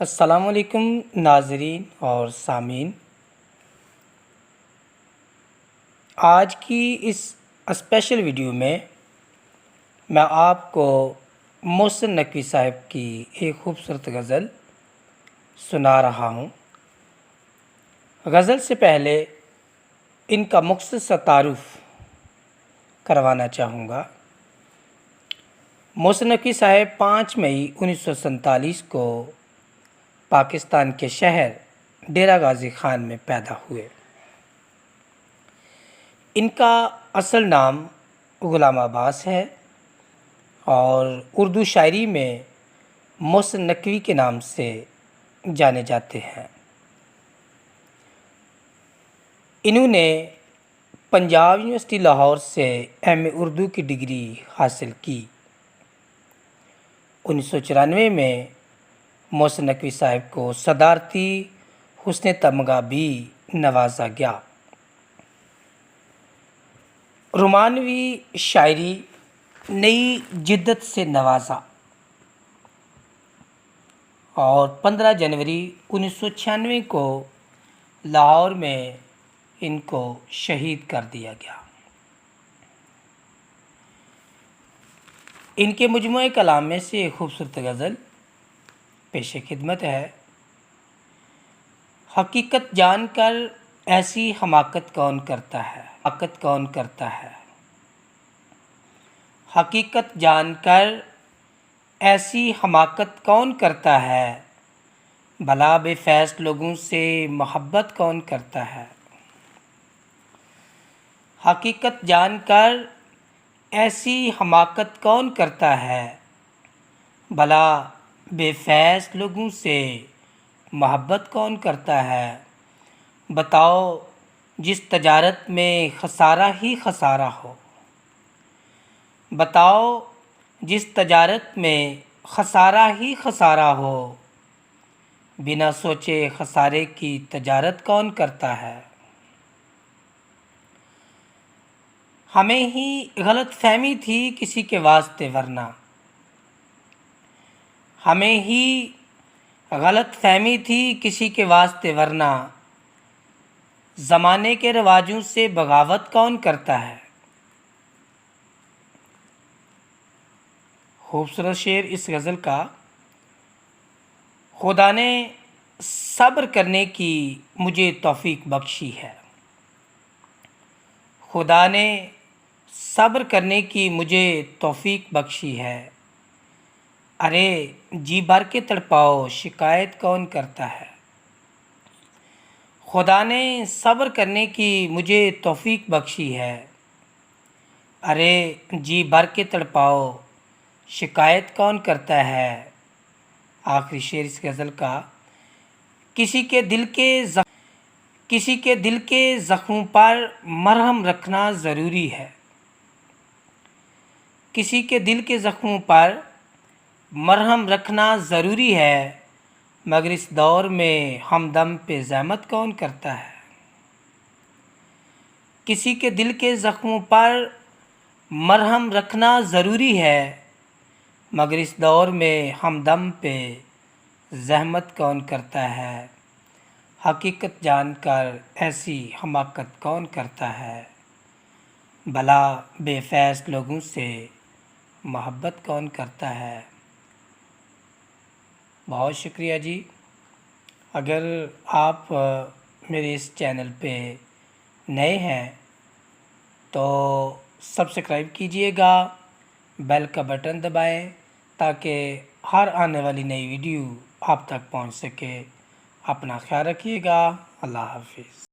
السلام علیکم ناظرین اور سامعین، آج کی اس اسپیشل ویڈیو میں آپ کو محسن نقوی صاحب کی ایک خوبصورت غزل سنا رہا ہوں۔ غزل سے پہلے ان کا مختصر سا تعارف کروانا چاہوں گا۔ محسن نقوی صاحب 5 مئی 1947 کو پاکستان کے شہر ڈیرہ غازی خان میں پیدا ہوئے۔ ان کا اصل نام غلام عباس ہے اور اردو شاعری میں محسن نقوی کے نام سے جانے جاتے ہیں۔ انہوں نے پنجاب یونیورسٹی لاہور سے ایم اے اردو کی ڈگری حاصل کی۔ 1994 میں محسن نقوی صاحب کو صدارتی حسن تمغہ بھی نوازا گیا۔ رومانوی شاعری نئی جدت سے نوازا اور 15 جنوری 1996 کو لاہور میں ان کو شہید کر دیا گیا۔ ان کے مجموعہ کلام میں سے ایک خوبصورت غزل پیش خدمت ہے۔ حقیقت جان کر ایسی حماقت کون کرتا ہے، حماقت کون کرتا ہے۔ حقیقت جان کر ایسی حماقت کون کرتا ہے، بھلا بے فیض لوگوں سے محبت کون کرتا ہے۔ حقیقت جان کر ایسی حماقت کون کرتا ہے، بھلا بے فیض لوگوں سے محبت کون کرتا ہے۔ بتاؤ جس تجارت میں خسارہ ہی خسارہ ہو، بتاؤ جس تجارت میں خسارہ ہی خسارہ ہو، بنا سوچے خسارے کی تجارت کون کرتا ہے۔ ہمیں ہی غلط فہمی تھی کسی کے واسطے ورنہ، ہمیں ہی غلط فہمی تھی کسی کے واسطے ورنہ، زمانے کے رواجوں سے بغاوت کون کرتا ہے۔ خوبصورت شعر اس غزل کا۔ خدا نے صبر کرنے کی مجھے توفیق بخشی ہے، خدا نے صبر کرنے کی مجھے توفیق بخشی ہے۔ ارے جی بھر کے تڑپاؤ شکایت کون کرتا ہے۔ خدا نے صبر کرنے کی مجھے توفیق بخشی ہے، ارے جی بھر کے تڑپاؤ شکایت کون کرتا ہے۔ آخری شعر اس غزل کا۔ کسی کے دل کے زخموں پر مرہم رکھنا ضروری ہے، کسی کے دل کے زخموں پر مرہم رکھنا ضروری ہے، مگر اس دور میں ہمدم پہ زحمت کون کرتا ہے۔ کسی کے دل کے زخموں پر مرہم رکھنا ضروری ہے، مگر اس دور میں ہمدم پہ زحمت کون کرتا ہے۔ حقیقت جان کر ایسی حماقت کون کرتا ہے، بھلا بے فیض لوگوں سے محبت کون کرتا ہے۔ بہت شکریہ جی۔ اگر آپ میرے اس چینل پہ نئے ہیں تو سبسکرائب کیجئے گا، بیل کا بٹن دبائیں تاکہ ہر آنے والی نئی ویڈیو آپ تک پہنچ سکے۔ اپنا خیال رکھیے گا۔ اللہ حافظ۔